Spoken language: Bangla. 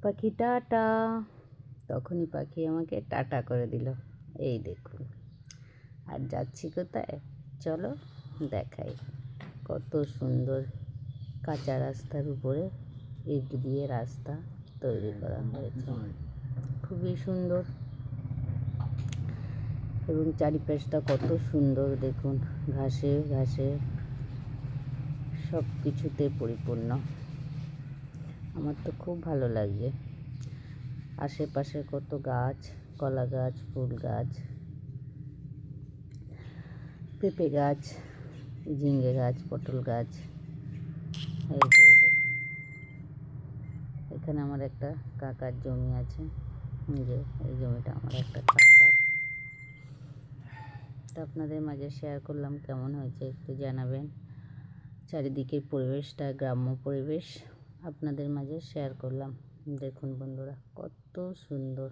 পাখি টাটা। তখনই পাখি আমাকে টাটা করে দিল। এই দেখুন। আর যাচ্ছি কোথায়, চলো দেখাই। কত সুন্দর কাঁচা রাস্তার উপরে ইট দিয়ে রাস্তা তৈরি করা হয়েছে, খুবই সুন্দর। এবং চারিপাশটা কত সুন্দর দেখুন, ঘাসে ঘাসে সব কিছুতে পরিপূর্ণ। আমার তো খুব ভালো লাগছে। আশেপাশে কত গাছ, কলা গাছ, ফুল গাছ, পেঁপে গাছ, ঝিঙে গাছ, পটল গাছ। এই যে দেখুন, এখানে আমার একটা কাকার জমি আছে। যে এই জমিটা আমার একটা কাকার। তো আপনাদের মাঝে শেয়ার করলাম, কেমন হয়েছে একটু জানাবেন। চারিদিকের পরিবেশটা গ্রাম্য পরিবেশ আপনাদের মাঝে শেয়ার করলাম। দেখুন বন্ধুরা, কত সুন্দর।